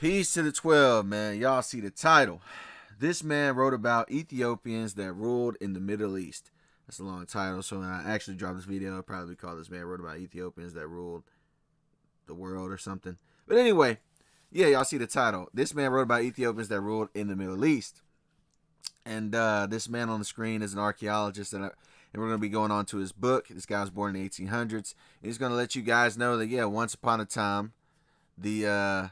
Peace to the 12, man. Y'all see the title. This man wrote about Ethiopians that ruled in the Middle East. That's a long title, so when I actually drop this video, I'll probably call this man wrote about Ethiopians that ruled the world or something. But anyway, yeah, y'all see the title. This man wrote about Ethiopians that ruled in the Middle East. And this man on the screen is an archaeologist, and we're going to be going on to his book. This guy was born in the 1800s. And he's going to let you guys know that, yeah, once upon a time, the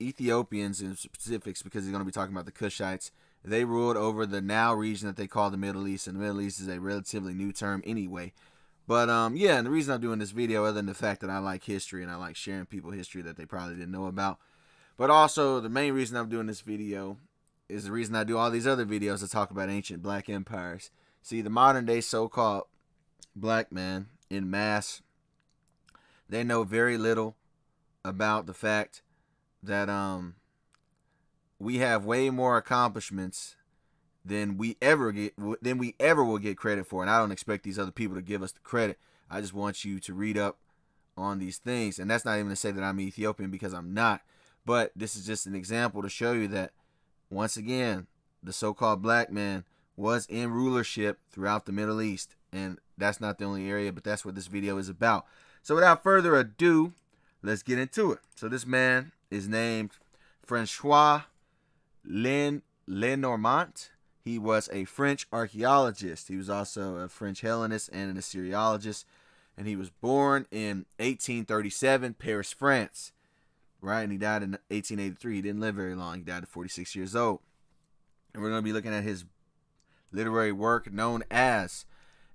Ethiopians in specifics, because he's going to be talking about the Cushites, they ruled over the now region that they call the Middle East, and the Middle East is a relatively new term anyway. But yeah, and the reason I'm doing this video, other than the fact that I like history and I like sharing people history that they probably didn't know about, but also the main reason I'm doing this video is the reason I do all these other videos to talk about ancient black empires. See, the modern day so-called black man in mass, they know very little about the fact that we have way more accomplishments than we ever will get credit for, and I don't expect these other people to give us the credit. I just want you to read up on these things, and that's not even to say that I'm Ethiopian, because I'm not, but this is just an example to show you that once again the so-called black man was in rulership throughout the Middle East, and that's not the only area, but that's what this video is about. So without further ado, let's get into it. So this man is named François Lenormant. He was a French archaeologist. He was also a French Hellenist and an Assyriologist. And he was born in 1837, Paris, France. Right? And he died in 1883. He didn't live very long. He died at 46 years old. And we're going to be looking at his literary work known as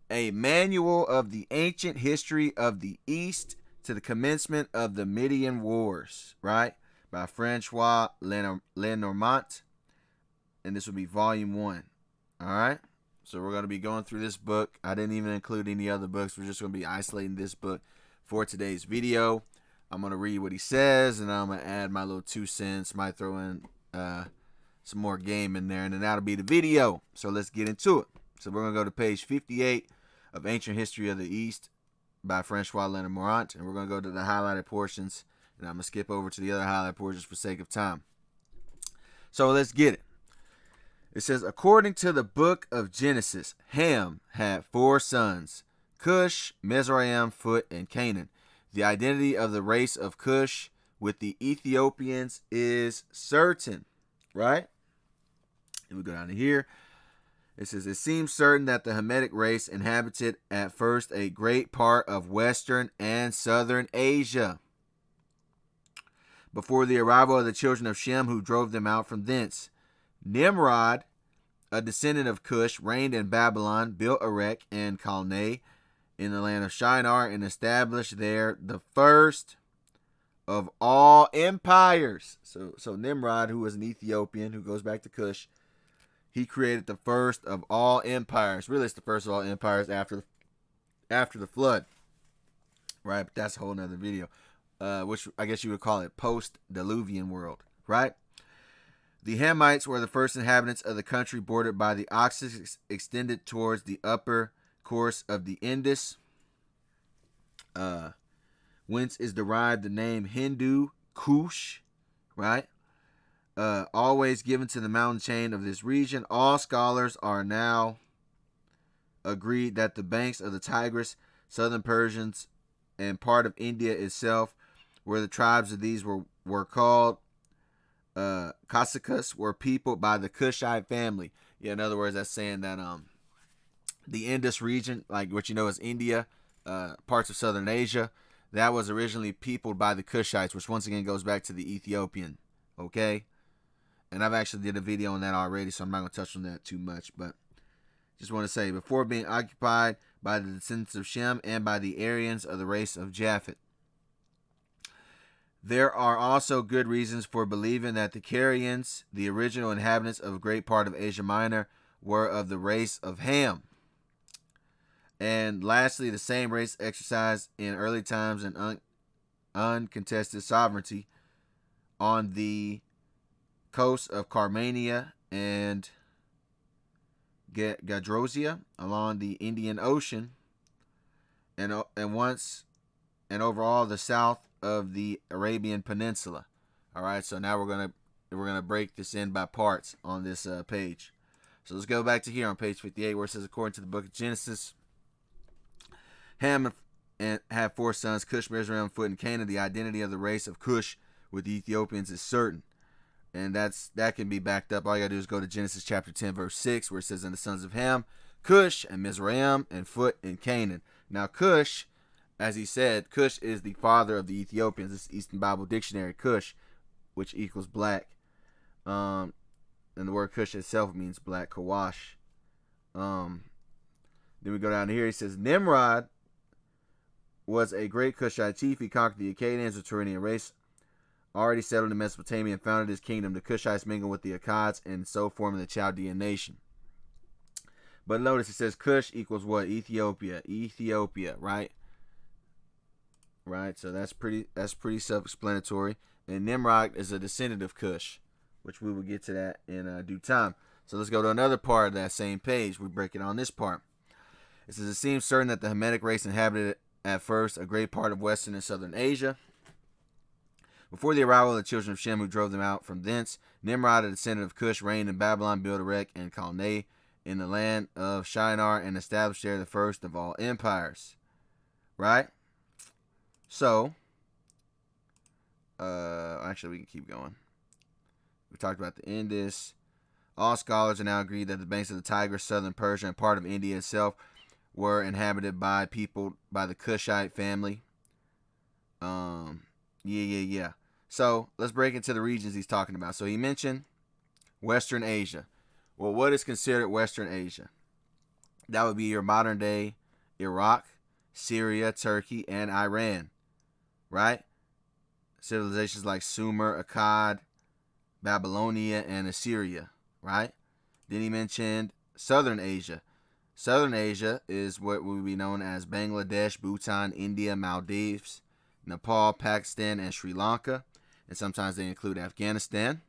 A Manual of the Ancient History of the East to the Commencement of the Median Wars, right? By François Lenormant. And this will be volume 1. All right? So we're going to be going through this book. I didn't even include any other books. We're just going to be isolating this book for today's video. I'm going to read what he says, and I'm going to add my little 2 cents. Might throw in some more game in there, and then that'll be the video. So let's get into it. So we're going to go to page 58 of Ancient History of the East by François Lenormant, and we're going to go to the highlighted portions, and I'm going to skip over to the other highlighted portions for sake of time. So let's get it. It says, according to the book of Genesis, Ham had 4 sons, Cush, Mizraim, Phut, and Canaan. The identity of the race of Cush with the Ethiopians is certain, right? And we go down to here. It says, it seems certain that the Hamitic race inhabited at first a great part of Western and Southern Asia before the arrival of the children of Shem, who drove them out from thence. Nimrod, a descendant of Cush, reigned in Babylon, built Erech and Calneh in the land of Shinar, and established there the first of all empires. So Nimrod, who was an Ethiopian, who goes back to Cush, he created the first of all empires. Really, it's the first of all empires after the flood. Right? But that's a whole nother video. Which I guess you would call it post-Diluvian world. Right? The Hamites were the first inhabitants of the country bordered by the Oxus, extended towards the upper course of the Indus, whence is derived the name Hindu Cush, right? Always given to the mountain chain of this region. All scholars are now agreed that the banks of the Tigris, southern Persians, and part of India itself, where the tribes of these were called Kassites, were peopled by the Cushite family. Yeah, in other words, that's saying that the Indus region, like what you know as India, parts of southern Asia, that was originally peopled by the Cushites, which once again goes back to the Ethiopian. Okay? And I've actually did a video on that already, so I'm not going to touch on that too much. But just want to say, before being occupied by the descendants of Shem and by the Aryans of the race of Japhet. There are also good reasons for believing that the Carians, the original inhabitants of a great part of Asia Minor, were of the race of Ham. And lastly, the same race exercised in early times an uncontested sovereignty on the coast of Carmania and Gadrosia along the Indian Ocean, and once and over all the south of the Arabian Peninsula. All right, so now we're gonna break this in by parts on this page. So let's go back to here on page 58, where it says, according to the book of Genesis, Ham had 4 sons, Cush, Mizraim, Phut, and Canaan. The identity of the race of Cush with the Ethiopians is certain, and that can be backed up. All you gotta do is go to Genesis chapter 10, verse 6, where it says, and the sons of Ham, Cush, and Mizraim, and Phut, and Canaan. Now Cush, as he said, Cush is the father of the Ethiopians. This is Eastern Bible Dictionary, Cush, which equals black. And the word Cush itself means black, kawash. Then we go down to here. He says, Nimrod was a great Cushite chief. He conquered the Akkadians, a Turanian race, already settled in Mesopotamia, and founded his kingdom. The Cushites mingled with the Akkads and so forming the Chaldean nation. But notice it says Cush equals what? Ethiopia. Ethiopia, right? Right, so that's pretty self-explanatory. And Nimrod is a descendant of Cush, which we will get to that in due time. So let's go to another part of that same page. We break it on this part. It says, it seems certain that the Hamitic race inhabited at first a great part of Western and Southern Asia. Before the arrival of the children of Shem, who drove them out from thence, Nimrod, a descendant of Cush, reigned in Babylon, built Erech and Calneh in the land of Shinar, and established there the first of all empires. Right? So, actually, we can keep going. We talked about the Indus. All scholars are now agreed that the banks of the Tigris, southern Persia, and part of India itself were inhabited by the Cushite family. Yeah. So, let's break into the regions he's talking about. So, he mentioned Western Asia. Well, what is considered Western Asia? That would be your modern day Iraq, Syria, Turkey, and Iran. Right? Civilizations like Sumer, Akkad, Babylonia, and Assyria. Right? Then he mentioned Southern Asia. Southern Asia is what would be known as Bangladesh, Bhutan, India, Maldives, Nepal, Pakistan, and Sri Lanka. And sometimes they include Afghanistan.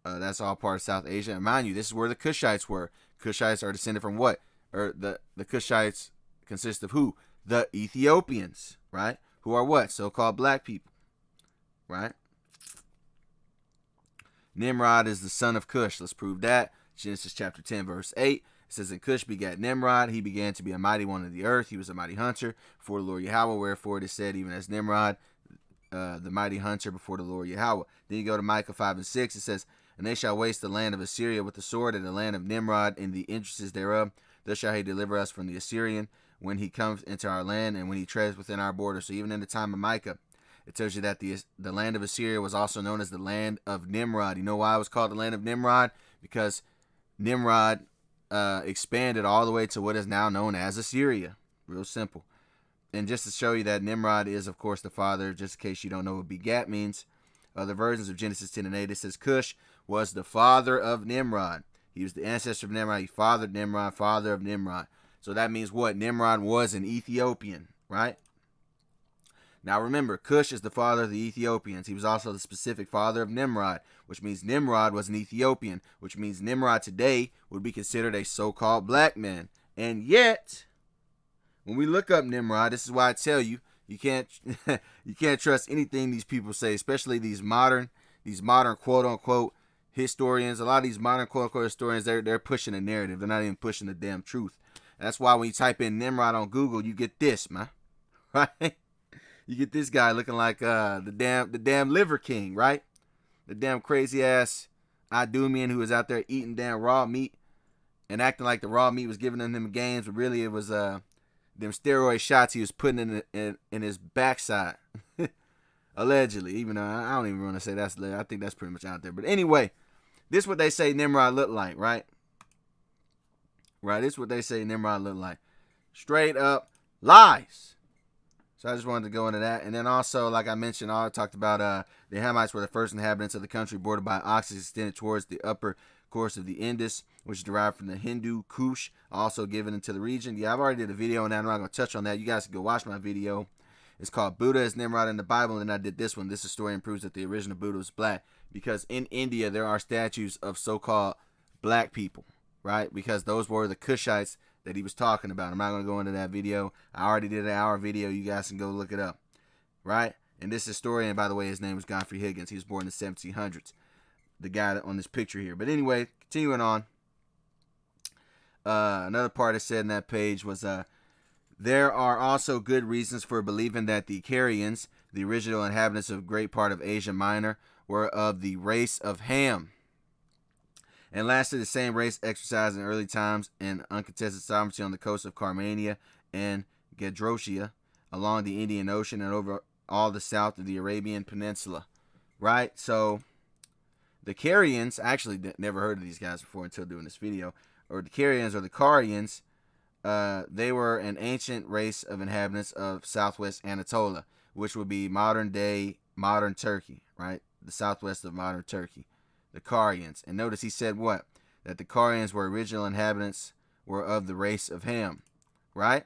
That's all part of South Asia. And mind you, this is where the Cushites were. Cushites are descended from what? Or the Cushites consist of who? The Ethiopians, right? Who are what? So-called black people, right? Nimrod is the son of Cush. Let's prove that. Genesis chapter 10, verse 8. It says, and Cush begat Nimrod. He began to be a mighty one of the earth. He was a mighty hunter before the Lord Yahawah. Wherefore it is said, even as Nimrod, the mighty hunter before the Lord Yahawah. Then you go to Micah 5 and 6. It says, and they shall waste the land of Assyria with the sword, and the land of Nimrod in the entrances thereof. Thus shall he deliver us from the Assyrian when he comes into our land, and when he treads within our borders. So even in the time of Micah, it tells you that the land of Assyria was also known as the land of Nimrod. You know why it was called the land of Nimrod? Because Nimrod expanded all the way to what is now known as Assyria. Real simple. And just to show you that Nimrod is, of course, the father, just in case you don't know what begat means, other versions of Genesis 10 and 8, it says Cush was the father of Nimrod. He was the ancestor of Nimrod. He fathered Nimrod, father of Nimrod. So that means what? Nimrod was an Ethiopian, right? Now remember, Cush is the father of the Ethiopians. He was also the specific father of Nimrod, which means Nimrod was an Ethiopian, which means Nimrod today would be considered a so-called black man. And yet, when we look up Nimrod, this is why I tell you, you can't trust anything these people say, especially these modern quote-unquote historians. A lot of these modern quote-unquote historians, they're pushing a narrative. They're not even pushing the damn truth. And that's why when you type in Nimrod on Google, you get this, man. Right? You get this guy looking like the damn liver king, right? The damn crazy ass Idumean who was out there eating damn raw meat and acting like the raw meat was giving them gains, but really it was them steroid shots he was putting in his backside. Allegedly, even though I don't even want to say that's, I think that's pretty much out there. But anyway, this is what they say Nimrod looked like, right? Right, this is what they say Nimrod looked like. Straight up lies. So I just wanted to go into that. And then also, like I mentioned, I talked about the Hamites were the first inhabitants of the country bordered by Oxus extended towards the upper course of the Indus, which is derived from the Hindu Cush, also given into the region. Yeah, I've already did a video on that. I'm not going to touch on that. You guys can go watch my video. It's called Buddha is Nimrod in the Bible, and then I did this one. This historian proves that the original Buddha was black, because in India there are statues of so-called black people, right? Because those were the Cushites that he was talking about. I'm not going to go into that video. I already did an hour video. You guys can go look it up, right? And this historian, by the way, his name was Godfrey Higgins. He was born in the 1700s. The guy on this picture here. But anyway, continuing on. Another part I said in that page was, there are also good reasons for believing that the Carians, the original inhabitants of a great part of Asia Minor, were of the race of Ham. And lastly, the same race exercised in early times in uncontested sovereignty on the coast of Carmania and Gedrosia, along the Indian Ocean, and over all the south of the Arabian Peninsula. Right? So, the Carians, I actually never heard of these guys before until doing this video, or the Carians or the Carians, they were an ancient race of inhabitants of southwest Anatolia, which would be modern Turkey, right? The southwest of modern Turkey. The Carians. And notice he said what? That the Carians were original inhabitants, were of the race of Ham, right?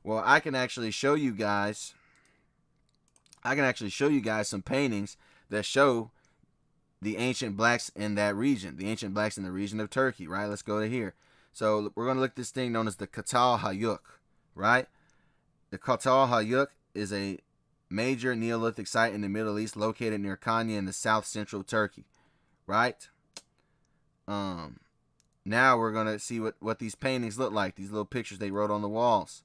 Well, I can actually show you guys some paintings that show the ancient blacks in that region, the ancient blacks in the region of Turkey, right? Let's go to here. So we're going to look at this thing known as the Katal Hayuk, right? The Katal Hayuk is a major Neolithic site in the Middle East located near Konya in the south-central Turkey, right? Now we're going to see what these paintings look like, these little pictures they wrote on the walls.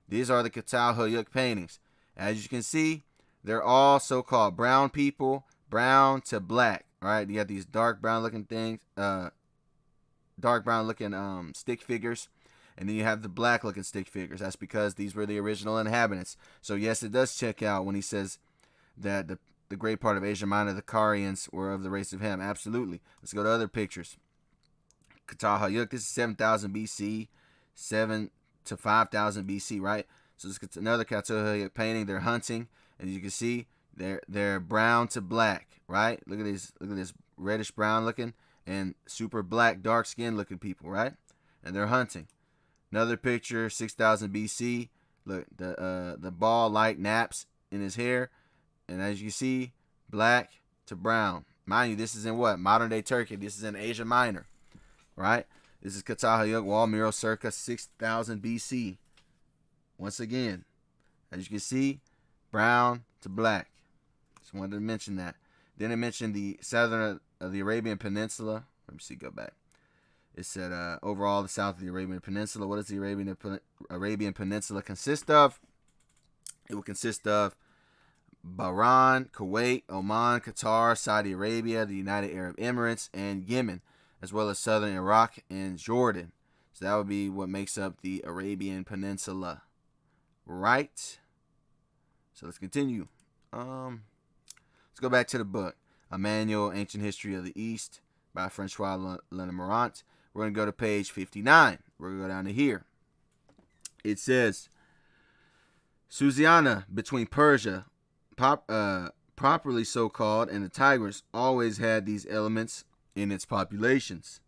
These are the Katal Hayuk paintings. As you can see, they're all so-called brown people, brown to black, right? You got these dark brown looking things, stick figures, and then you have the black looking stick figures. That's because these were the original inhabitants. So yes, it does check out when he says that the great part of Asia Minor, the Carians, were of the race of Ham. Absolutely. Let's go to other pictures. Katal Hayuk, this is 7,000 BC, 7 to 5,000 BC, right? So this is another Katal Hayuk painting. They're hunting, and you can see they're brown to black, right? Look at this reddish brown looking and super black, dark skin looking people, right? And they're hunting. Another picture, 6,000 BC. Look, the ball like naps in his hair, and as you see, black to brown. Mind you, this is in what? Modern day Turkey. This is in Asia Minor, right? This is Katal Hayuk wall mural circa 6,000 BC. Once again, as you can see, brown to black. Just wanted to mention that. Then I mentioned the southern of the Arabian Peninsula. Let me see, go back. It said overall the south of the Arabian Peninsula. What does the Arabian Peninsula consist of? It will consist of Bahrain, Kuwait, Oman, Qatar, Saudi Arabia, the United Arab Emirates, and Yemen, as well as southern Iraq and Jordan. So that would be what makes up the Arabian Peninsula, right? So let's continue. Let's go back to the book, A Manual, Ancient History of the East by François Lenormant. We're going to go to page 59. We're going to go down to here. It says, Susiana, between Persia, properly so called, and the Tigris, always had these elements in its populations,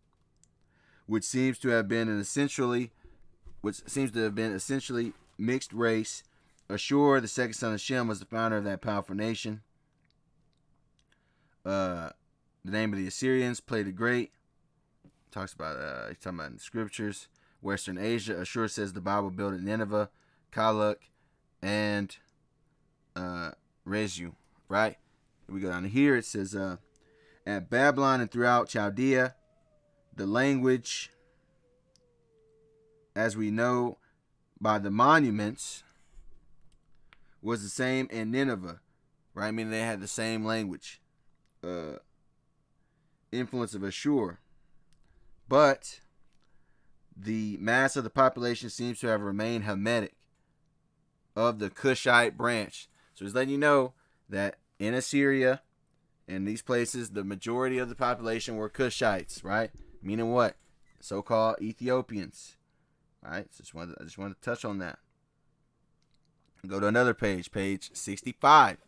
which seems to have been essentially mixed race. Ashur, the second son of Shem, was the founder of that powerful nation. The name of the Assyrians, played a great. Talks about he's talking about in the scriptures. Western Asia, Ashur says the Bible built at Nineveh, Kaluk, and Rezu. Right? We go down to here. It says at Babylon and throughout Chaldea, the language, as we know by the monuments, was the same in Nineveh. Right? I mean, they had the same language. Influence of Ashur. But the mass of the population seems to have remained Hamitic of the Cushite branch. So it's letting you know that in Assyria and these places, the majority of the population were Cushites, right? Meaning what? So-called Ethiopians. All right, I just wanted to touch on that. Go to another page, page 65.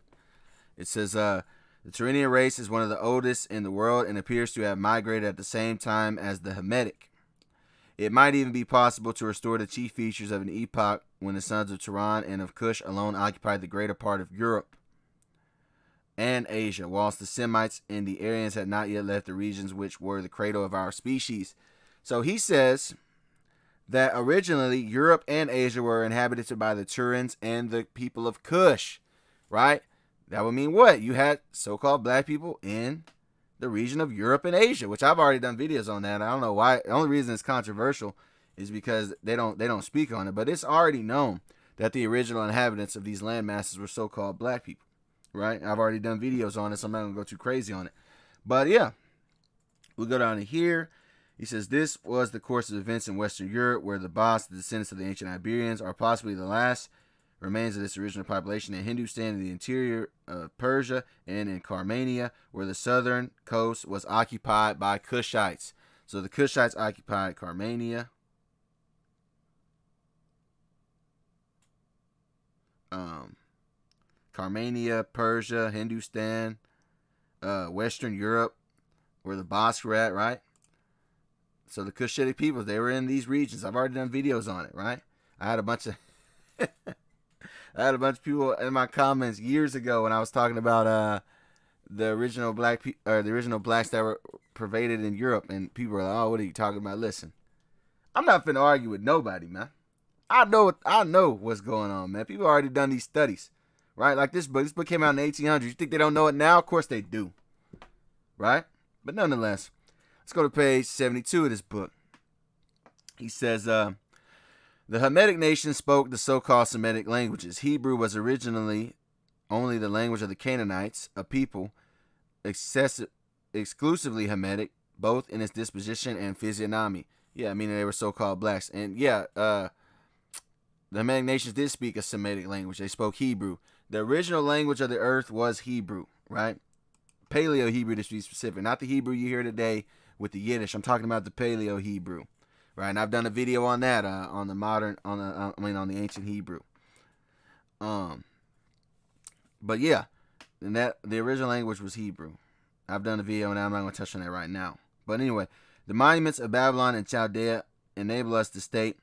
It says, the Tyrrhenian race is one of the oldest in the world and appears to have migrated at the same time as the Hamitic. It might even be possible to restore the chief features of an epoch when the sons of Turan and of Cush alone occupied the greater part of Europe and Asia, whilst the Semites and the Aryans had not yet left the regions which were the cradle of our species. So he says that originally Europe and Asia were inhabited by the Turans and the people of Cush, right? That would mean what? You had so-called black people in the region of Europe and Asia, which I've already done videos on that. I don't know why. The only reason it's controversial is because they don't speak on it. But it's already known that the original inhabitants of these land masses were so-called black people, right? I've already done videos on it, so I'm not going to go too crazy on it. But yeah, we'll go down to here. He says, this was the course of events in Western Europe, where the the descendants of the ancient Iberians, are possibly the last remains of this original population in Hindustan, in the interior of Persia, and in Carmania, where the southern coast was occupied by Cushites. So the Cushites occupied Carmania, Persia, Hindustan, Western Europe, where the Basques were at, right? So the Cushitic people, they were in these regions. I've already done videos on it, right? I had a bunch of people in my comments years ago when I was talking about the original blacks that were pervaded in Europe, and people were like, "Oh, what are you talking about?" Listen, I'm not finna argue with nobody, man. I know what's going on, man. People already done these studies, right? Like this book. This book came out in the 1800s. You think they don't know it now? Of course they do, right? But nonetheless, let's go to page 72 of this book. He says, the Hamitic nation spoke the so-called Semitic languages. Hebrew was originally only the language of the Canaanites, a people exclusively Hamitic, both in its disposition and physiognomy. Yeah, meaning they were so-called blacks. And yeah, the Hamitic nations did speak a Semitic language. They spoke Hebrew. The original language of the earth was Hebrew, right? Paleo-Hebrew, to be specific. Not the Hebrew you hear today with the Yiddish. I'm talking about the Paleo-Hebrew, right? And I've done a video on that, on the ancient Hebrew. But yeah, and that the original language was Hebrew. I've done a video, and I'm not going to touch on that right now. But anyway, the monuments of Babylon and Chaldea enable us to state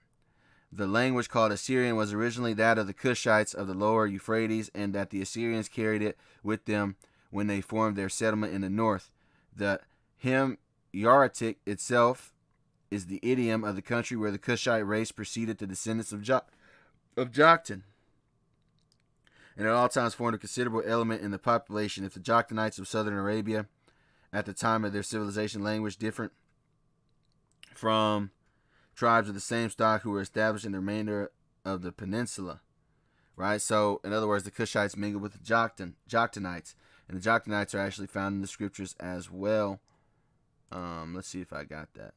the language called Assyrian was originally that of the Cushites of the lower Euphrates, and that the Assyrians carried it with them when they formed their settlement in the north. The Himyaritic itself is the idiom of the country where the Cushite race preceded the descendants of Joktan, and at all times formed a considerable element in the population. If the Joktanites of southern Arabia, at the time of their civilization, language different from tribes of the same stock who were established in the remainder of the peninsula, right? So, in other words, the Cushites mingled with the Joktanites, and the Joktanites are actually found in the scriptures as well. Let's see if I got that.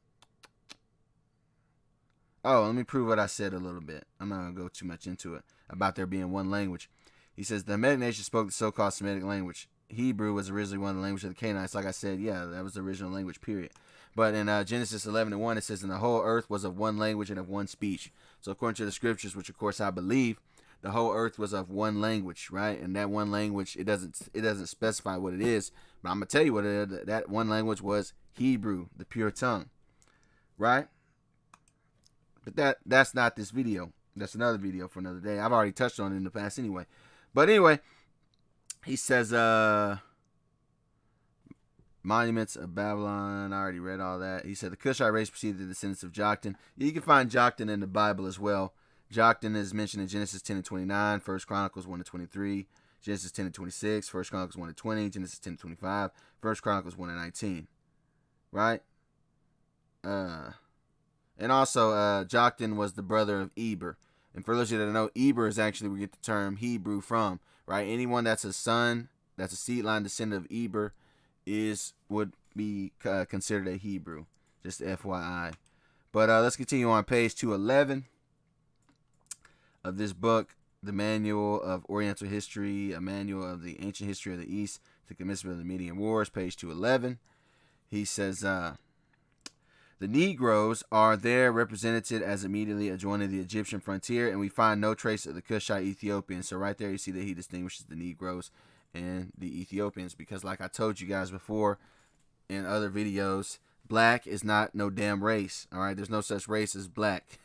Oh, let me prove what I said a little bit. I'm not going to go too much into it about there being one language. He says the Hamitic nation spoke the so-called Semitic language. Hebrew was originally one of the languages of the Canaanites. Like I said, yeah, that was the original language, period. But in Genesis 11:1, it says, and the whole earth was of one language and of one speech. So according to the scriptures, which of course I believe, the whole earth was of one language, right? And that one language, it doesn't specify what it is, but I'm going to tell you what it is. That one language was Hebrew, the pure tongue, right? But that's not this video. That's another video for another day. I've already touched on it in the past anyway. But anyway, he says, monuments of Babylon. I already read all that. He said the Cushite race preceded the descendants of Joktan. You can find Joktan in the Bible as well. Joktan is mentioned in Genesis 10 and 29, 1 Chronicles 1 and 23, Genesis 10 and 26, 1 Chronicles 1 and 20, Genesis 10 and 25, 1 Chronicles 1 and 19. Right? And also, Joktan was the brother of Eber. And for those of you that know, Eber is actually where we get the term Hebrew from, right? Anyone that's a son, that's a seed line descendant of Eber, would be considered a Hebrew. Just FYI. But let's continue on page 211 of this book, The Manual of Oriental History, a manual of the ancient history of the East, the commencement of the Median Wars, page 211. He says, the Negroes are there represented as immediately adjoining the Egyptian frontier, and we find no trace of the Cushite Ethiopians. So right there you see that he distinguishes the Negroes and the Ethiopians, because like I told you guys before in other videos, black is not no damn race. All right, there's no such race as black.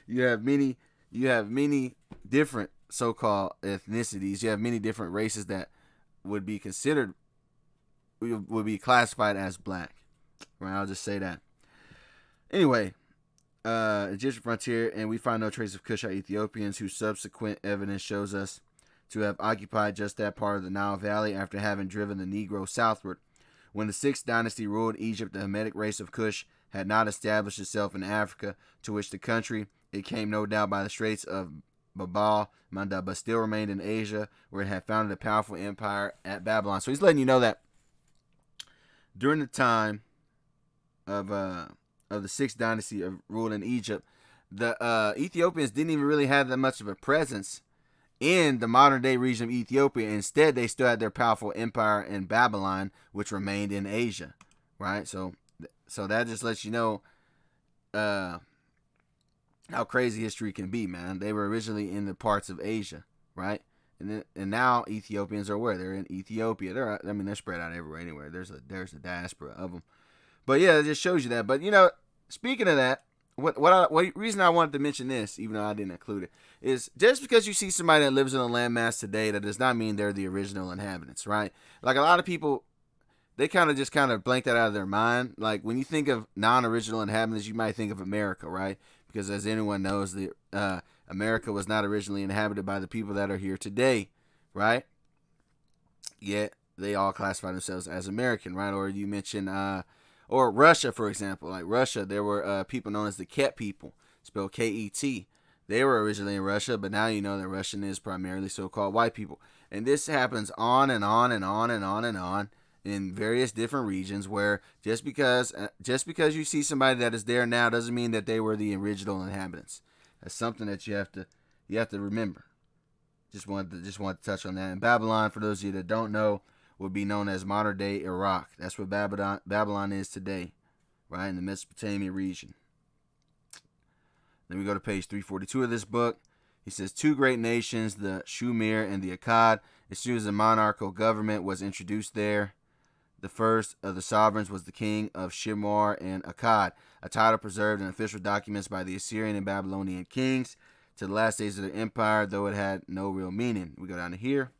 You have many different so-called ethnicities. You have many different races that would be classified as black. Right, I'll just say that. Anyway, Egyptian frontier, and we find no trace of Cushite Ethiopians, whose subsequent evidence shows us to have occupied just that part of the Nile Valley after having driven the Negroes southward. When the 6th dynasty ruled Egypt, the Hamitic race of Cush had not established itself in Africa, to which the country, it came no doubt by the Straits of Bab al-Mandab, but still remained in Asia, where it had founded a powerful empire at Babylon. So he's letting you know that during the time of the 6th dynasty of rule in Egypt, the Ethiopians didn't even really have that much of a presence in the modern day region of Ethiopia. Instead, they still had their powerful empire in Babylon, which remained in Asia, right? So that just lets you know how crazy history can be, man. They were originally in the parts of Asia, right? And now Ethiopians are where? They're in Ethiopia. They're spread out everywhere. Anywhere there's a diaspora of them. But yeah, it just shows you that. But speaking of that, what reason I wanted to mention this, even though I didn't include it, is just because you see somebody that lives in a landmass today, that does not mean they're the original inhabitants, right? Like a lot of people, they kind of blank that out of their mind. Like when you think of non-original inhabitants, you might think of America, right? Because as anyone knows, America was not originally inhabited by the people that are here today, right? Yet they all classify themselves as American, right? Or you mention or Russia, for example. Like Russia, there were people known as the Ket people, spelled K-E-T. They were originally in Russia, but now you know that Russian is primarily so-called white people. And this happens on and on and on and on and on in various different regions, where just because you see somebody that is there now doesn't mean that they were the original inhabitants. That's something that you have to remember. Just wanted to touch on that. And Babylon, for those of you that don't know, would be known as modern day Iraq. That's what Babylon is today, right, in the Mesopotamia region. Then we go to page 342 of this book. He says, 2 great nations, the Shumir and the Akkad, as soon as the monarchical government was introduced there. The first of the sovereigns was the king of Shimar and Akkad, a title preserved in official documents by the Assyrian and Babylonian kings to the last days of their empire, though it had no real meaning. We go down to here.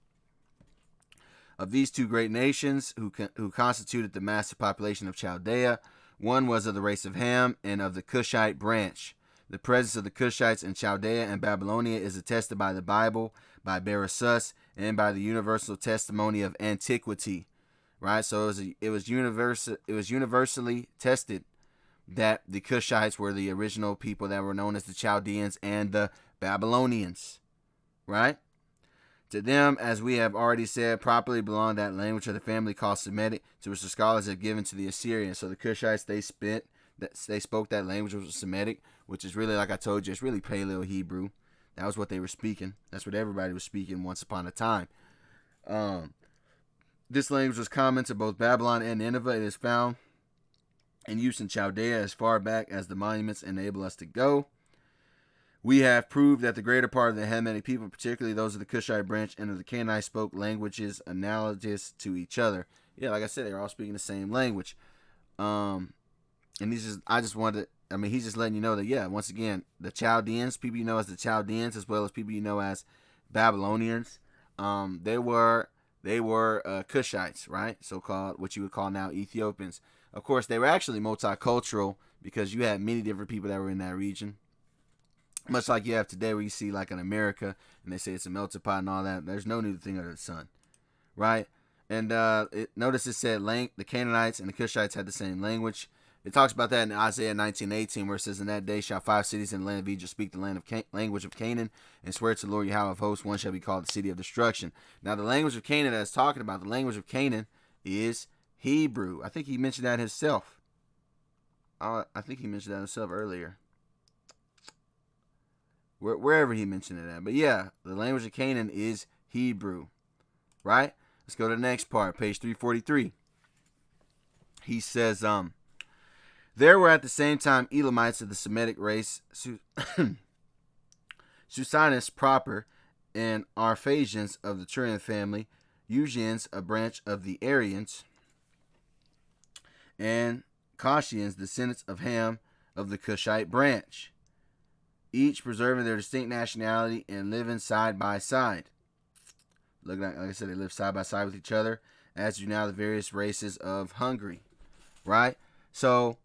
Of these 2 great nations who constituted the massive population of Chaldea, one was of the race of Ham and of the Cushite branch. The presence of the Cushites in Chaldea and Babylonia is attested by the Bible, by Berosus, and by the universal testimony of antiquity. Right, so it was universally tested that the Cushites were the original people that were known as the Chaldeans and the Babylonians. Right? To them, as we have already said, properly belonged that language of the family called Semitic, to which the scholars have given to the Assyrians. So the Cushites, they spoke that language, which was Semitic, which is really, like I told you, it's really Paleo Hebrew. That was what they were speaking. That's what everybody was speaking once upon a time. This language was common to both Babylon and Nineveh. It is found in use in Chaldea as far back as the monuments enable us to go. We have proved that the greater part of the Hamitic people, particularly those of the Cushite branch and of the Canaanites, spoke languages analogous to each other. Yeah, like I said, they're all speaking the same language. And he's just letting you know that, yeah, once again, the Chaldeans, people you know as the Chaldeans, as well as people you know as Babylonians, they were Cushites, right? So-called, what you would call now Ethiopians. Of course, they were actually multicultural because you had many different people that were in that region. Much like you have today, where you see like in America, and they say it's a melting pot and all that. There's no new thing under the sun, right? And notice it said the Canaanites and the Cushites had the same language. It talks about that in Isaiah 19:18, where it says, "In that day shall 5 cities in the land of Egypt speak the language of Canaan, and swear to the Lord yahawah of hosts, one shall be called the city of destruction." Now, the language of Canaan that it's talking about, the language of Canaan is Hebrew. I think he mentioned that himself. Earlier. Wherever he mentioned it at. But yeah, the language of Canaan is Hebrew. Right? Let's go to the next part, page 343. He says, there were at the same time Elamites of the Semitic race, Susianists proper, and Arphasians of the Turian family, Usians, a branch of the Arians, and Cushians, descendants of Ham of the Cushite branch, each preserving their distinct nationality and living side by side. Like I said, they live side by side with each other, as do now the various races of Hungary. Right? So,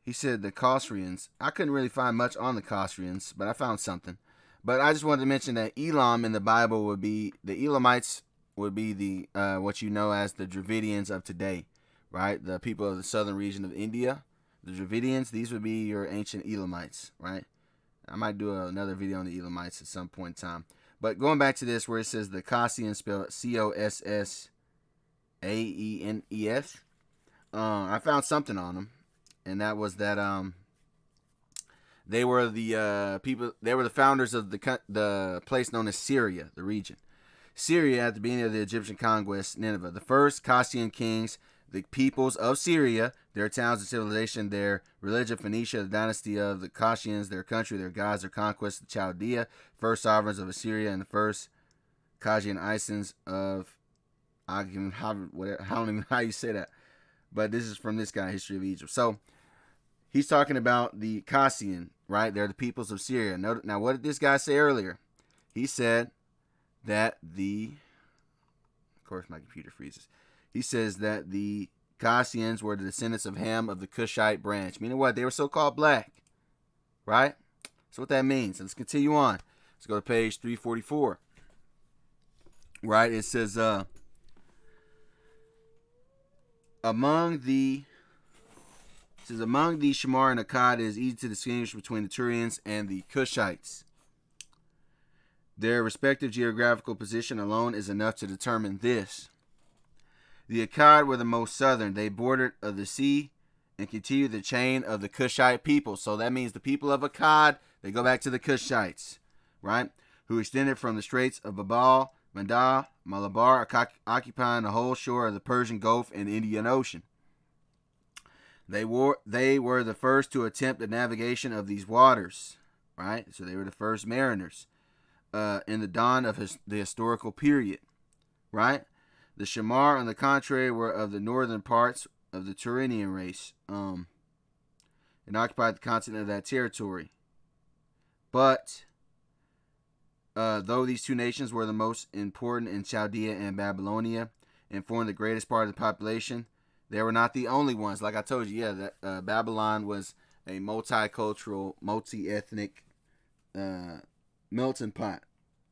he said the Carians. I couldn't really find much on the Carians, but I found something. But I just wanted to mention that Elam in the Bible would be, the Elamites would be the what you know as the Dravidians of today, right? The people of the southern region of India. The Dravidians, these would be your ancient Elamites, right? I might do another video on the Elamites at some point in time. But going back to this, where it says the Cushites, spelled Cossaenes, I found something on them, and that was that they were the people. They were the founders of the place known as Syria, the region. Syria, at the beginning of the Egyptian conquest, Nineveh, the first Chaldean kings, the peoples of Syria, their towns and civilization, their religion, Phoenicia, the dynasty of the Cushites, their country, their gods, their conquest, the Chaldea, first sovereigns of Assyria, and the first Chaldean Isons of, I don't even know how you say that, but this is from this guy, History of Egypt. So he's talking about the Chaldean, right? They're the peoples of Syria. Now, what did this guy say earlier? He said that of course my computer freezes. He says that the Chaldeans were the descendants of Ham of the Cushite branch. Meaning what? They were so-called black, right? That's what that means. Let's continue on. Let's go to page 344. Right? It says, among the Shamar and Akkad, it is easy to distinguish between the Carians and the Cushites. Their respective geographical position alone is enough to determine this. The Akkad were the most southern. They bordered of the sea and continued the chain of the Cushite people. So that means the people of Akkad, they go back to the Cushites, right? Who extended from the straits of Babal, Mandab, Malabar, occupying the whole shore of the Persian Gulf and Indian Ocean. They were the first to attempt the navigation of these waters, right? So they were the first mariners in the dawn of the historical period, right? The Shamar, on the contrary, were of the northern parts of the Turanian race and occupied the continent of that territory. But though these two nations were the most important in Chaldea and Babylonia and formed the greatest part of the population, they were not the only ones. Like I told you, that Babylon was a multicultural, multi-ethnic melting pot,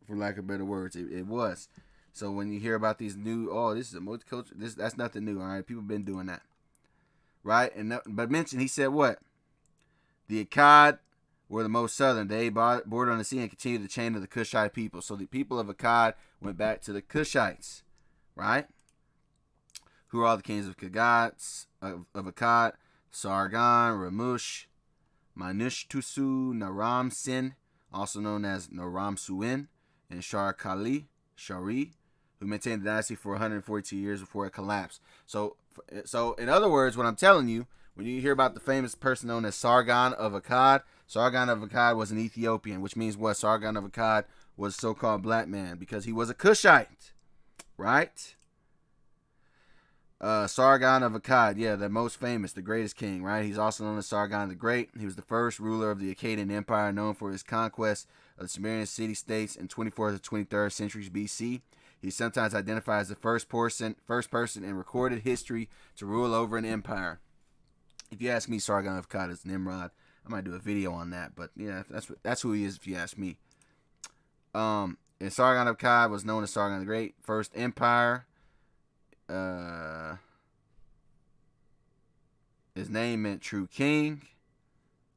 for lack of better words. It was. So when you hear about these new, this is a multicultural, that's nothing new, all right? People have been doing that, right? But mention, he said what? The Akkad were the most southern. They bordered on the sea and continued the chain of the Cushite people. So the people of Akkad went back to the Cushites, right? Who are all the kings of Akkad? Sargon, Ramush, Manushtusu, Naram-Sin, also known as Naram-Suin, and Shari, who maintained the dynasty for 142 years before it collapsed. So in other words, what I'm telling you, when you hear about the famous person known as Sargon of Akkad, Sargon of Akkad was an Ethiopian, which means what? Sargon of Akkad was a so-called black man because he was a Cushite, right? Sargon of Akkad, the most famous, the greatest king, right? He's also known as Sargon the Great. He was the first ruler of the Akkadian Empire, known for his conquest of the Sumerian city-states in 24th to 23rd centuries BC. He's sometimes identified as the first person in recorded history to rule over an empire. If you ask me, Sargon of Akkad is Nimrod. I might do a video on that, but yeah, that's who he is if you ask me. And Sargon of Akkad was known as Sargon the Great, first empire. His name meant true king.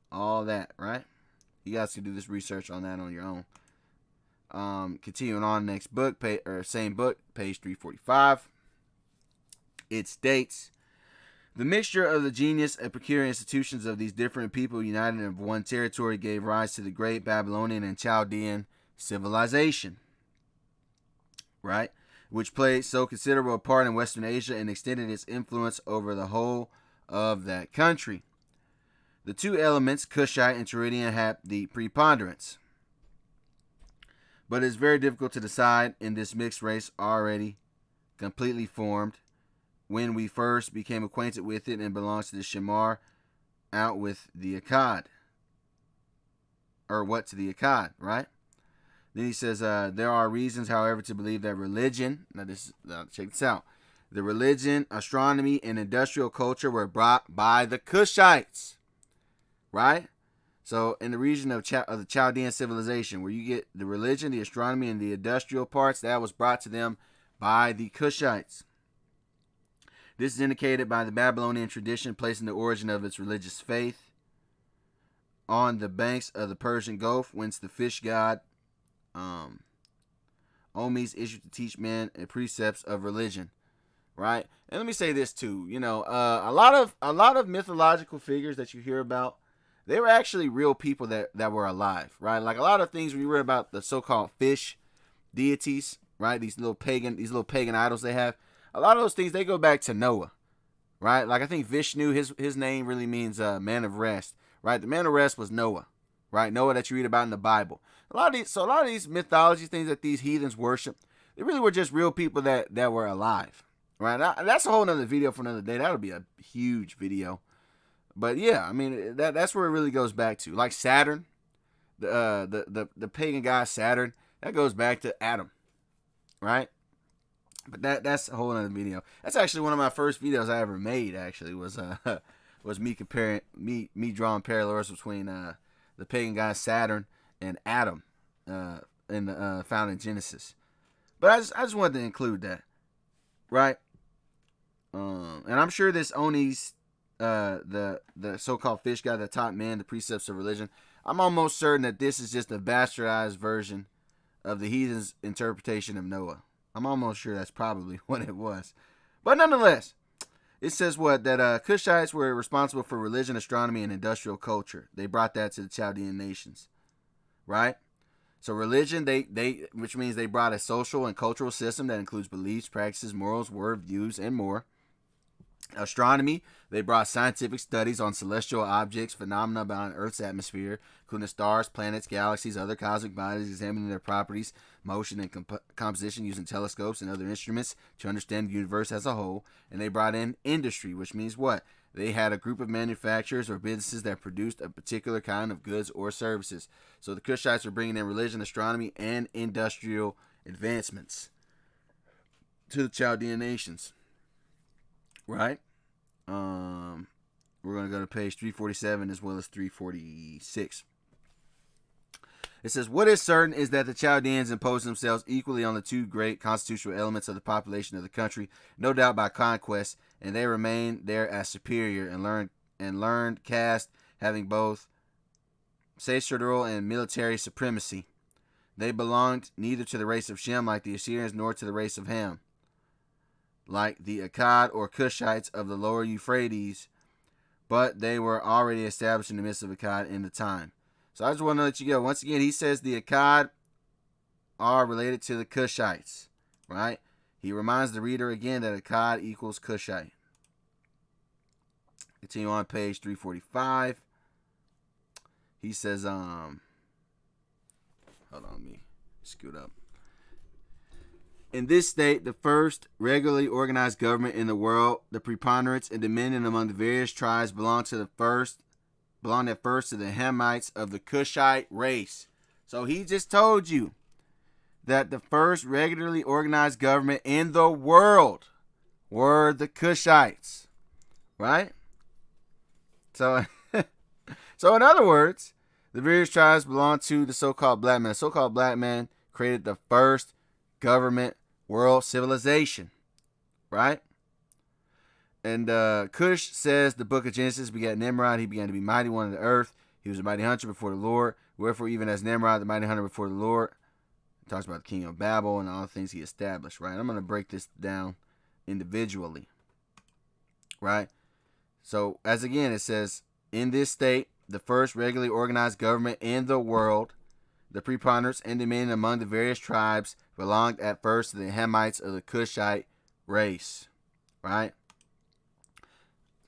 All that, right? You guys can do this research on that on your own. Continuing on, next book, same book, page 345. It states, the mixture of the genius and peculiar institutions of these different people united in one territory gave rise to the great Babylonian and Chaldean civilization, right? Which played so considerable a part in Western Asia and extended its influence over the whole of that country. The two elements, Cushite and Chaldean, have the preponderance. But it is very difficult to decide in this mixed race already completely formed when we first became acquainted with it and belongs to the Shamar out with the Akkad. Or what to the Akkad, right? Then he says, there are reasons, however, to believe that religion, check this out. The religion, astronomy, and industrial culture were brought by the Cushites, right? So in the region of the Chaldean civilization, where you get the religion, the astronomy, and the industrial parts, that was brought to them by the Cushites. This is indicated by the Babylonian tradition placing the origin of its religious faith on the banks of the Persian Gulf, whence the fish god Omes issued to teach men the precepts of religion. Right? And let me say this too. You know, a lot of mythological figures that you hear about, they were actually real people that were alive, right? Like a lot of things when you read about the so-called fish deities, right? These little pagan idols they have. A lot of those things, they go back to Noah, right? Like I think Vishnu, his name really means man of rest, right? The man of rest was Noah, right? Noah that you read about in the Bible. A lot of these mythology things that these heathens worship, they really were just real people that were alive, right? That's a whole nother video for another day. That'll be a huge video. But yeah, I mean that's where it really goes back to. Like Saturn, the pagan god Saturn, that goes back to Adam, right? But that's a whole other video. That's actually one of my first videos I ever made. Actually, was me comparing me drawing parallels between the pagan god Saturn and Adam, found in Genesis. But I just wanted to include that, right? And I'm sure this Onis, the so-called fish god that taught men the precepts of religion, I'm almost certain that this is just a bastardized version of the heathen's interpretation of Noah. I'm almost sure that's probably what it was. But nonetheless, it says what? That Cushites were responsible for religion, astronomy, and industrial culture. They brought that to the Chaldean nations, right? So religion, which means they brought a social and cultural system that includes beliefs, practices, morals, worldviews, and more. Astronomy, they brought scientific studies on celestial objects, phenomena beyond Earth's atmosphere, including stars, planets, galaxies, other cosmic bodies, examining their properties, motion, and composition using telescopes and other instruments to understand the universe as a whole. And they brought in industry, which means what? They had a group of manufacturers or businesses that produced a particular kind of goods or services. So the Cushites were bringing in religion, astronomy, and industrial advancements to the Chaldean nations. Right? We're going to go to page 347 as well as 346. It says, what is certain is that the Chaldeans imposed themselves equally on the two great constitutional elements of the population of the country, no doubt by conquest, and they remained there as superior and learned caste, having both sacerdotal and military supremacy. They belonged neither to the race of Shem like the Assyrians nor to the race of Ham, like the Akkad or Cushites of the lower Euphrates, but they were already established in the midst of Akkad in the time. So I just want to let you go. Once again, he says the Akkad are related to the Cushites, right? He reminds the reader again that Akkad equals Cushite. Continue on page 345. He says, hold on, let me scoot up. In this state, the first regularly organized government in the world, the preponderance and dominion among the various tribes belonged at first to the Hamites of the Cushite race. So he just told you that the first regularly organized government in the world were the Cushites, right? So, so in other words, the various tribes belonged to the so-called black man. The so-called black man created the first government world civilization, right? And Cush says the book of Genesis begat Nimrod. He began to be mighty one of the earth. He was a mighty hunter before the Lord. Wherefore, even as Nimrod, the mighty hunter before the Lord, it talks about the king of Babel and all the things he established, right? I'm going to break this down individually, right? So, as again, it says, in this state, the first regularly organized government in the world, the preponderance and dominion among the various tribes belonged at first to the Hamites of the Cushite race, right?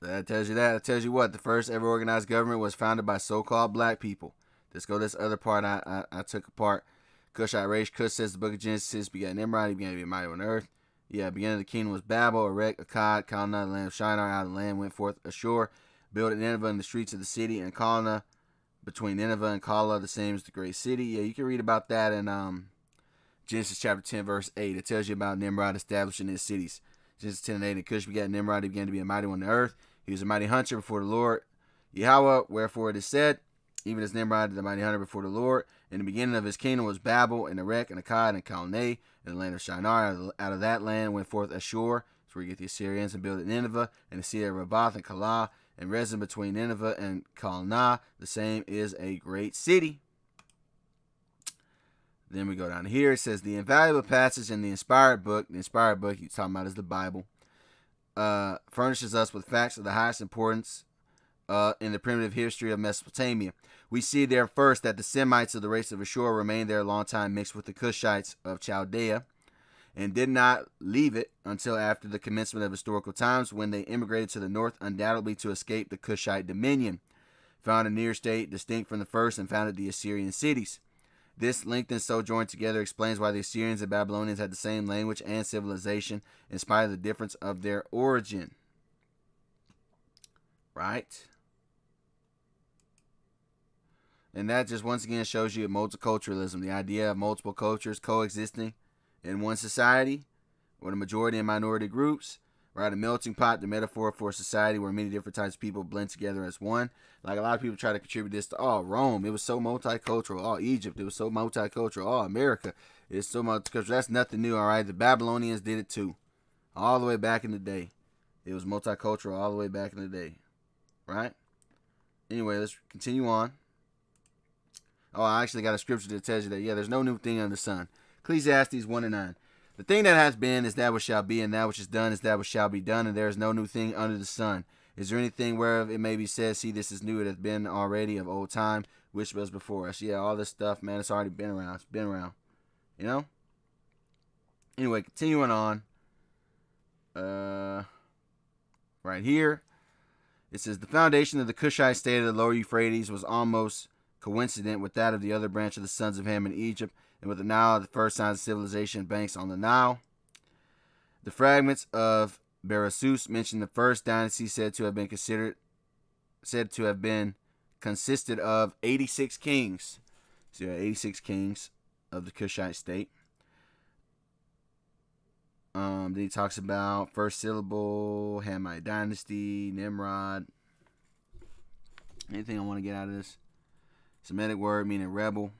So that tells you that. It tells you what? The first ever organized government was founded by so-called black people. Let's go to this other part I took apart. Cushite race. Cush says the book of Genesis begat Nimrod. He began to be mighty on earth. Yeah, beginning of the kingdom was Babel, Erech, Akkad, Calneh, the land of Shinar. Out of the land went forth ashore, built at Nineveh in the streets of the city, and Calneh, between Nineveh and Calah, the same as the great city. Yeah, you can read about that in Genesis chapter 10, verse 8. It tells you about Nimrod establishing his cities. Genesis 10 and 8. And Cush begat Nimrod. He began to be a mighty one on the earth. He was a mighty hunter before the Lord Yahawah. Wherefore it is said, even as Nimrod, the mighty hunter before the Lord. In the beginning of his kingdom was Babel, and Erech, and Akkad, and Calneh, and the land of Shinar. Out of that land went forth Ashur. That's where you get the Assyrians, and built Nineveh, and the city of Rabath, and Calah, and Rezin between Nineveh and Calneh. The same is a great city. Then we go down here. It says, the invaluable passage in the inspired book he's talking about is the Bible, furnishes us with facts of the highest importance in the primitive history of Mesopotamia. We see there first that the Semites of the race of Ashur remained there a long time mixed with the Cushites of Chaldea, and did not leave it until after the commencement of historical times, when they immigrated to the north, undoubtedly to escape the Cushite dominion, found a near state distinct from the first, and founded the Assyrian cities. This lengthened sojourn together explains why the Assyrians and Babylonians had the same language and civilization, in spite of the difference of their origin. Right? And that just once again shows you multiculturalism, the idea of multiple cultures coexisting in one society, with a majority and minority groups, right? A melting pot, the metaphor for a society where many different types of people blend together as one. Like a lot of people try to contribute this to, Rome, it was so multicultural. Egypt, it was so multicultural. America, it's so multicultural. That's nothing new, all right? The Babylonians did it too, all the way back in the day. It was multicultural all the way back in the day, right? Anyway, let's continue on. Oh, I actually got a scripture that tells you that, there's no new thing under the sun. Ecclesiastes 1:9. The thing that has been is that which shall be, and that which is done is that which shall be done, and there is no new thing under the sun. Is there anything whereof it may be said, see, this is new, it has been already of old time, which was before us? Yeah, all this stuff, man, it's already been around. It's been around. You know? Anyway, continuing on. Right here. It says, the foundation of the Cushite state of the lower Euphrates was almost coincident with that of the other branch of the sons of Ham in Egypt, and with the Nile, the first signs of civilization banks on the Nile. The fragments of Berosus mention the first dynasty said to have been consisted of 86 kings. So 86 kings of the Cushite state. Then he talks about first syllable, Hamite dynasty, Nimrod. Anything I want to get out of this? Semitic word meaning rebel.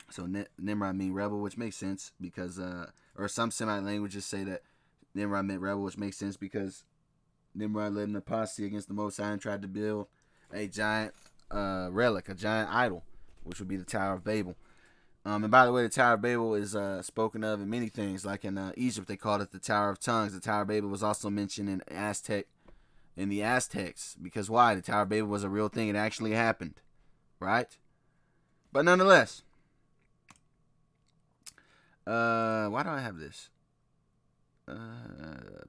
So Nimrod mean rebel, which makes sense because, or some Semite languages say that Nimrod meant rebel, which makes sense because Nimrod led an apostasy against the Most High and tried to build a giant relic, a giant idol, which would be the Tower of Babel. And by the way, the Tower of Babel is spoken of in many things. Like in Egypt, they called it the Tower of Tongues. The Tower of Babel was also mentioned in the Aztecs. Because why? The Tower of Babel was a real thing. It actually happened. Right? But nonetheless, why do I have this?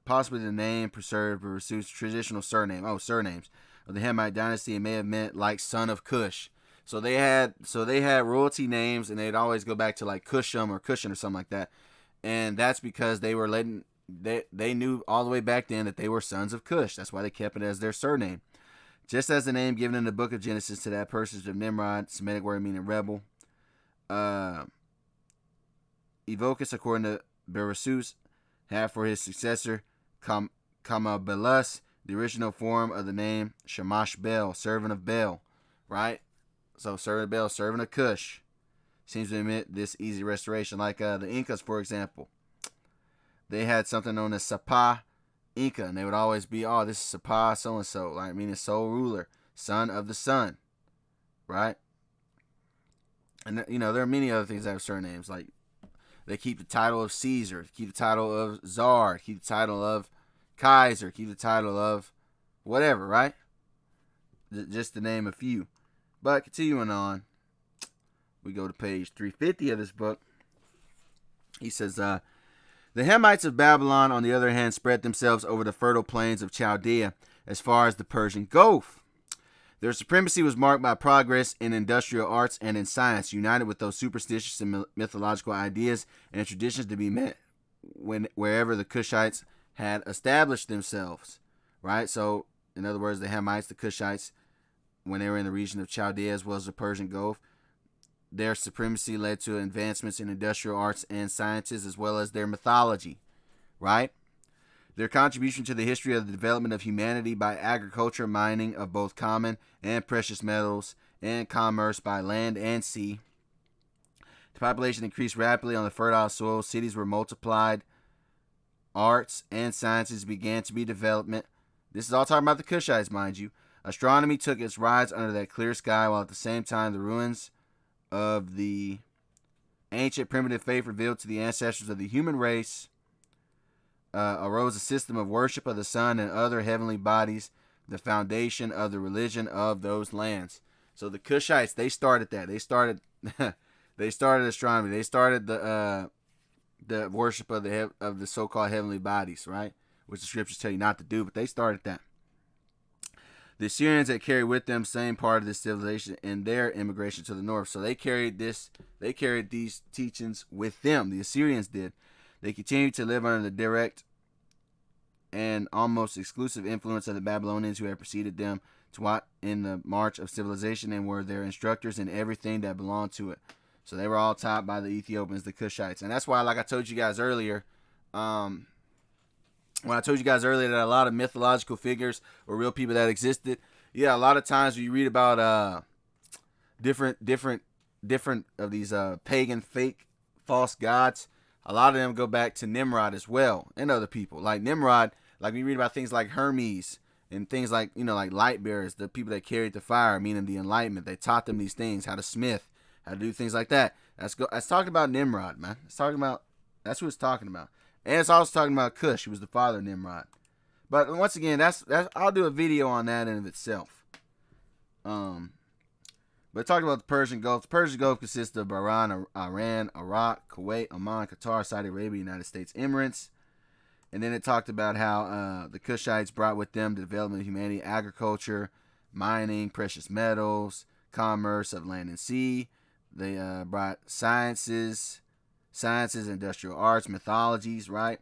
Possibly the name preserved Berosus' traditional surname. Oh, surnames of the Hamite dynasty. It may have meant like son of Cush. So they had royalty names, and they'd always go back to like Cushum or Cushion or something like that. And that's because they were they knew all the way back then that they were sons of Cush. That's why they kept it as their surname. Just as the name given in the book of Genesis to that personage of Nimrod, Semitic word meaning rebel. Evocus, according to Berosus, had for his successor Kamabelus, the original form of the name Shamash Bel, servant of Bel, right? So servant of Bel, servant of Cush. Seems to admit this easy restoration. Like the Incas, for example. They had something known as Sapa Inca, and they would always be, this is Sapa so-and-so, like meaning sole ruler, son of the sun, right? And, there are many other things that have surnames, like they keep the title of Caesar, keep the title of Czar, keep the title of Kaiser, keep the title of whatever, right? Just to name a few. But continuing on, we go to page 350 of this book. He says, the Hamites of Babylon, on the other hand, spread themselves over the fertile plains of Chaldea as far as the Persian Gulf. Their supremacy was marked by progress in industrial arts and in science, united with those superstitious and mythological ideas and traditions to be met wherever the Cushites had established themselves, right? So, in other words, the Hamites, the Cushites, when they were in the region of Chaldea as well as the Persian Gulf, their supremacy led to advancements in industrial arts and sciences as well as their mythology, right? Their contribution to the history of the development of humanity by agriculture, mining of both common and precious metals, and commerce by land and sea. The population increased rapidly on the fertile soil. Cities were multiplied. Arts and sciences began to be developed. This is all talking about the Cushites, mind you. Astronomy took its rise under that clear sky, while at the same time the ruins of the ancient primitive faith revealed to the ancestors of the human race arose a system of worship of the sun and other heavenly bodies, the foundation of the religion of those lands. So the Cushites, they started that. They started they started astronomy. They started the worship of the so-called heavenly bodies, right? Which the scriptures tell you not to do, but they started that. The Assyrians had carried with them same part of this civilization in their immigration to the north. So they carried these teachings with them. The Assyrians did. They continued to live under the direct and almost exclusive influence of the Babylonians who had preceded them in the march of civilization and were their instructors in everything that belonged to it. So they were all taught by the Ethiopians, the Cushites. And that's why, like I told you guys earlier, that a lot of mythological figures or real people that existed, yeah, a lot of times when you read about different of these pagan, fake, false gods, a lot of them go back to Nimrod as well and other people. Like Nimrod, like we read about things like Hermes and things like, like light bearers, the people that carried the fire, meaning the enlightenment. They taught them these things, how to smith, how to do things like that. That's talking about Nimrod, man. That's what it's talking about. And it's also talking about Cush, who was the father of Nimrod. But once again, that's I'll do a video on that in of itself. But talking about the Persian Gulf, the Persian Gulf consists of Iran, Iraq, Kuwait, Oman, Qatar, Saudi Arabia, United States, Emirates. And then it talked about how the Cushites brought with them the development of humanity, agriculture, mining, precious metals, commerce of land and sea. They brought sciences, industrial arts, mythologies, right?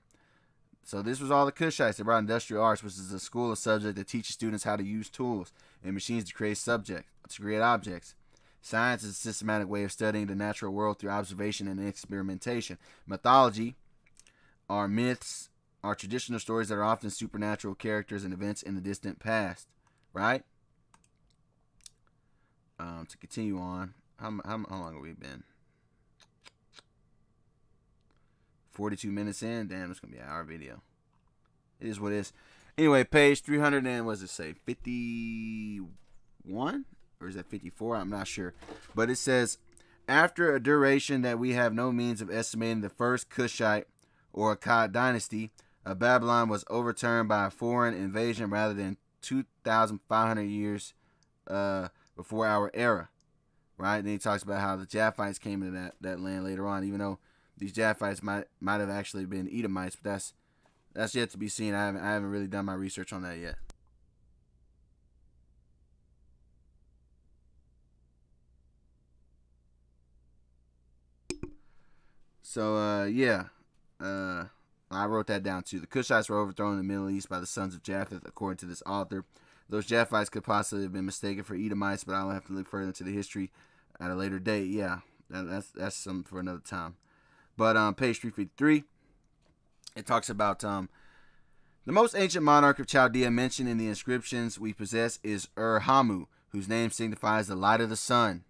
So this was all the Cushites. They brought industrial arts, which is a school of subject that teaches students how to use tools and machines to create objects. Science is a systematic way of studying the natural world through observation and experimentation. Mythology are myths, are traditional stories that are often supernatural characters and events in the distant past, right? To continue on, how long have we been? 42 minutes in. Damn, it's going to be an hour video. It is what it is. Anyway, page 300 and, what does it say? 51? Or is that 54? I'm not sure. But it says, after a duration that we have no means of estimating, the first Cushite or Akkad dynasty of Babylon was overturned by a foreign invasion rather than 2,500 years before our era. Right? And then he talks about how the Japhites came into that land later on, even though these Japhites might have actually been Edomites, but that's yet to be seen. I haven't really done my research on that yet. So I wrote that down too. The Cushites were overthrown in the Middle East by the sons of Japheth, according to this author. Those Japhites could possibly have been mistaken for Edomites, but I'll have to look further into the history at a later date. Yeah, that's something for another time. But page 353, it talks about the most ancient monarch of Chaldea mentioned in the inscriptions we possess is Ur-Nammu, whose name signifies the light of the sun.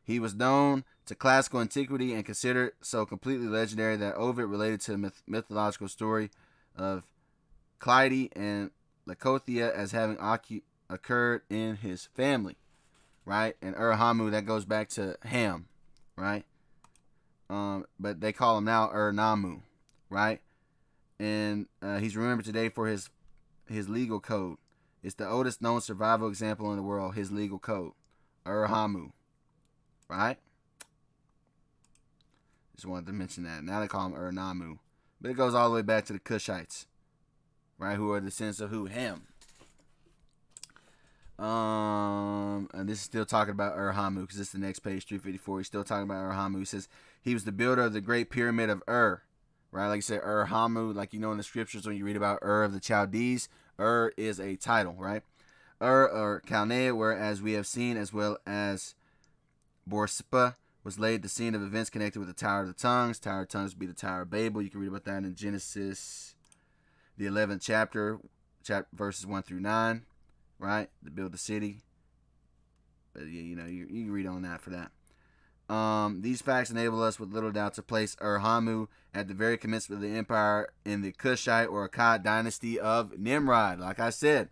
He was known to classical antiquity and considered so completely legendary that Ovid related to the mythological story of Clyde and Lacothea as having occurred in his family, right? And Ur-Nammu, that goes back to Ham, right? But they call him now Ur-Nammu, right? And he's remembered today for his legal code. It's the oldest known survival example in the world, his legal code, Ur-Nammu, right? Just wanted to mention that. Now they call him Ur-Nammu. But it goes all the way back to the Cushites, right? Who are the descendants of who? Ham. And this is still talking about Ur-Nammu, because this is the next page, 354. He's still talking about Ur-Nammu. He says he was the builder of the great pyramid of Ur, right? Like I said, Ur-Nammu, like in the scriptures when you read about Ur of the Chaldees, Ur is a title, right? Ur or Chaldea, whereas we have seen, as well as Borsippa, was laid the scene of events connected with the Tower of the Tongues. Tower of Tongues would be the Tower of Babel. You can read about that in Genesis the 11th chapter, verses 1 through 9, right? To build the city. But you can read on that for that. These facts enable us with little doubt to place Ur-Nammu at the very commencement of the empire in the Cushite or Akkad dynasty of Nimrod, like I said,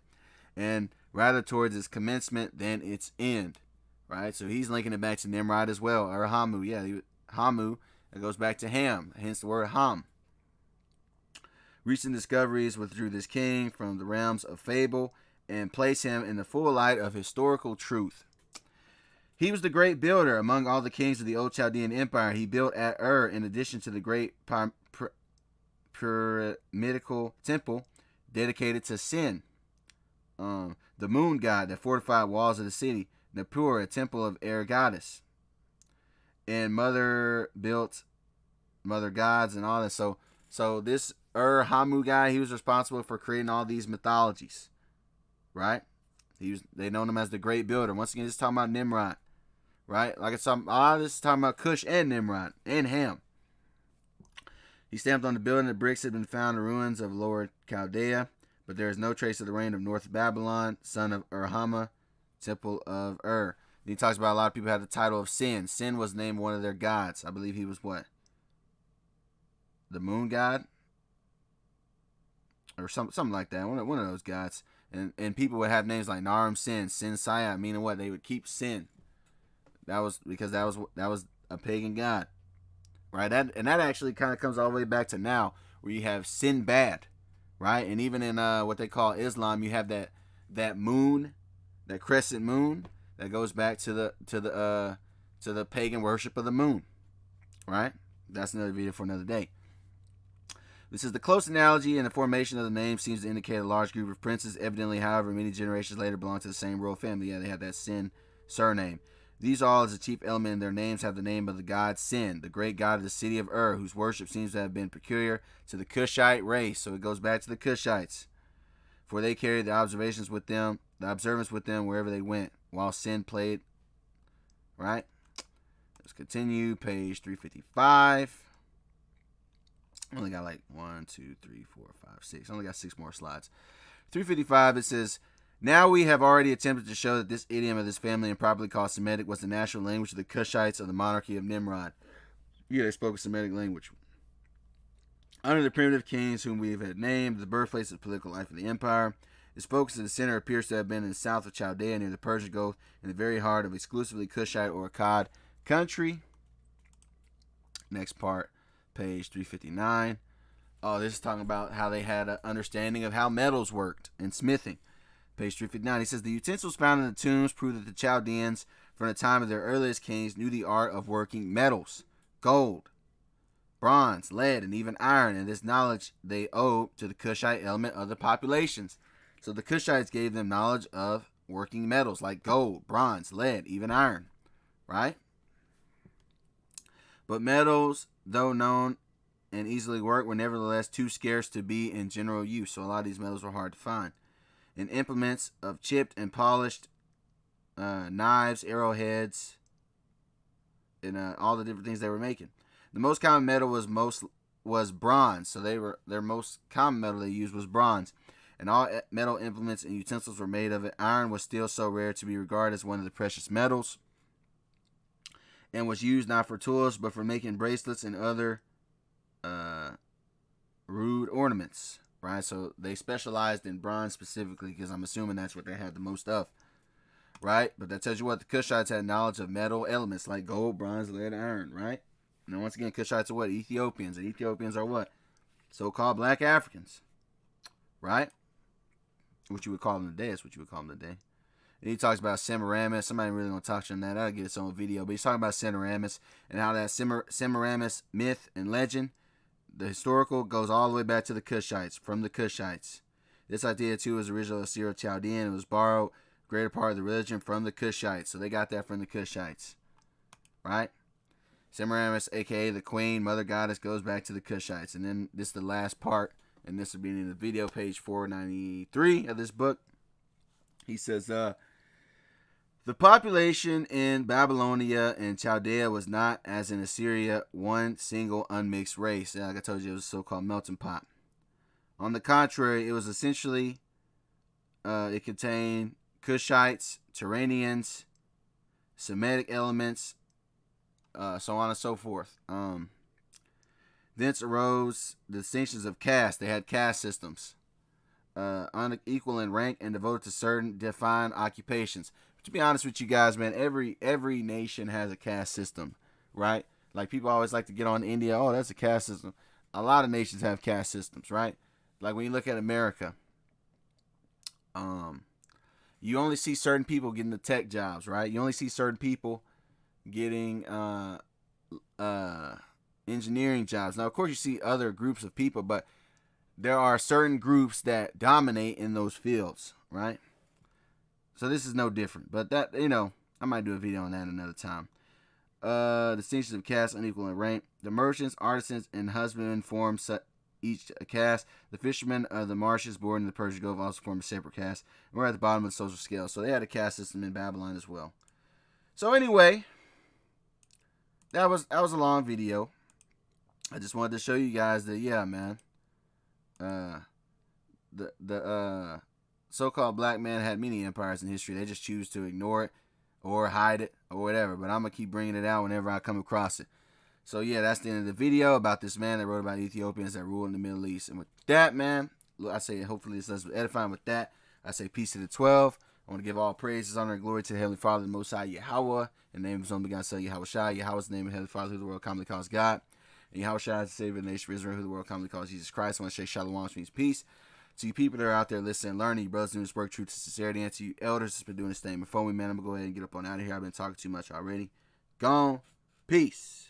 and rather towards its commencement than its end, right? So he's linking it back to Nimrod as well. Ur-Nammu, yeah, Hamu, it goes back to Ham, hence the word Ham. Recent discoveries withdrew this king from the realms of fable and placed him in the full light of historical truth. He was the great builder among all the kings of the old Chaldean Empire. He built at Ur, in addition to the great pyramidical temple dedicated to Sin, the moon god that fortified walls of the city, Nippur, a temple of air goddess, and mother gods and all that. So this Ur-Nammu guy, he was responsible for creating all these mythologies, right? They known him as the great builder. Once again, this is talking about Nimrod, right? Like it's a lot of this is talking about Cush and Nimrod and Ham. He stamped on the building. The bricks had been found in ruins of Lower Chaldea, but there is no trace of the reign of North Babylon, son of Ur-Nammu, temple of Ur. And he talks about a lot of people have the title of Sin. Sin was named one of their gods. I believe he was what? The moon god? Or something like that. One of those gods. And people would have names like Naram Sin, Sin Sayat, meaning what? They would keep sin. That was because that was a pagan god. Right? That actually kind of comes all the way back to now, where you have Sinbad, right? And even in what they call Islam, you have that moon, that crescent moon, that goes back to the pagan worship of the moon, right? That's another video for another day. This is the close analogy, and the formation of the name seems to indicate a large group of princes. Evidently, however, many generations later belong to the same royal family. Yeah, they have that Sin surname. These all, as a chief element in their names, have the name of the god Sin, the great god of the city of Ur, whose worship seems to have been peculiar to the Cushite race. So it goes back to the Cushites, for they carried the observance with them wherever they went, while Sin played. Right? Let's continue. Page 355. Only got like 1, 2, 3, 4, 5, 6. Only got 6 more slides. 355, it says, now we have already attempted to show that this idiom of this family, improperly called Semitic, was the national language of the Cushites of the monarchy of Nimrod. Yeah, they spoke a Semitic language. Under the primitive kings whom we have had named, the birthplace of the political life of the empire, its focus in the center appears to have been in the south of Chaldea, near the Persian Gulf, in the very heart of exclusively Cushite or Akkad country. Next part. Page 359. Oh, this is talking about how they had an understanding of how metals worked and smithing. Page 359. He says the utensils found in the tombs prove that the Chaldeans, from the time of their earliest kings, knew the art of working metals, gold, bronze, lead, and even iron. And this knowledge they owed to the Cushite element of the populations. So the Cushites gave them knowledge of working metals like gold, bronze, lead, even iron. Right? But metals, though known and easily worked, were nevertheless too scarce to be in general use. So a lot of these metals were hard to find. And implements of chipped and polished knives, arrowheads, and all the different things they were making. The most common metal was bronze. So their most common metal they used was bronze. And all metal implements and utensils were made of it. Iron was still so rare to be regarded as one of the precious metals, and was used not for tools, but for making bracelets and other rude ornaments, right? So they specialized in bronze specifically, because I'm assuming that's what they had the most of, right? But that tells you what, the Cushites had knowledge of metal elements like gold, bronze, lead, iron, right? And once again, Cushites are what? Ethiopians. And Ethiopians are what? So-called black Africans, right? What you would call them today. That's what you would call them today. And he talks about Semiramis. Somebody really going to touch on that. That'll get its own video. But he's talking about Semiramis and how that Semiramis myth and legend, the historical, goes all the way back to the Cushites, from the Cushites. This idea, too, is original Assyro-Chaldean. It was borrowed, greater part of the religion, from the Cushites. So they got that from the Cushites, right? Semiramis, a.k.a. the queen, mother goddess, goes back to the Cushites. And then this is the last part, and this will be in the video, page 493 of this book. He says, the population in Babylonia and Chaldea was not, as in Assyria, one single unmixed race. Like I told you, it was a so-called melting pot. On the contrary, it was essentially, it contained Cushites, Turanians, Semitic elements, so on and so forth. Thence arose the distinctions of caste. They had caste systems, unequal in rank and devoted to certain defined occupations. But to be honest with you guys, man, every nation has a caste system, right? Like people always like to get on India. Oh, that's a caste system. A lot of nations have caste systems, right? Like when you look at America, you only see certain people getting the tech jobs, right? You only see certain people getting engineering jobs. Now, of course, you see other groups of people, but there are certain groups that dominate in those fields, right? So this is no different. But that, I might do a video on that another time. Distinctions of caste unequal in rank. The merchants, artisans, and husbandmen form each a caste. The fishermen of the marshes born in the Persian Gulf also form a separate caste. And we're at the bottom of the social scale. So they had a caste system in Babylon as well. So anyway, that was a long video. I just wanted to show you guys that, yeah, man. The so-called black man had many empires in history. They just choose to ignore it or hide it or whatever. But I'm going to keep bringing it out whenever I come across it. So, yeah, that's the end of the video about this man that wrote about Ethiopians that ruled in the Middle East. And with that, man, I say hopefully this was edifying. With that, I say peace to the 12. I want to give all praises, honor, and glory to the Heavenly Father, the Most High, Yahawah, in the name of His only begotten Son, yahawashi. Yahawah is the name of the Heavenly Father, who the world commonly calls God. And yahawashi is the Savior of the nation of Israel, who the world commonly calls Jesus Christ. I want to say shalom, which means peace. To you people that are out there listening and learning, you brothers doing this work, truth and sincerity, and to you elders that's been doing this thing before me, man, I'm going to go ahead and get up on out of here. I've been talking too much already. Gone. Peace.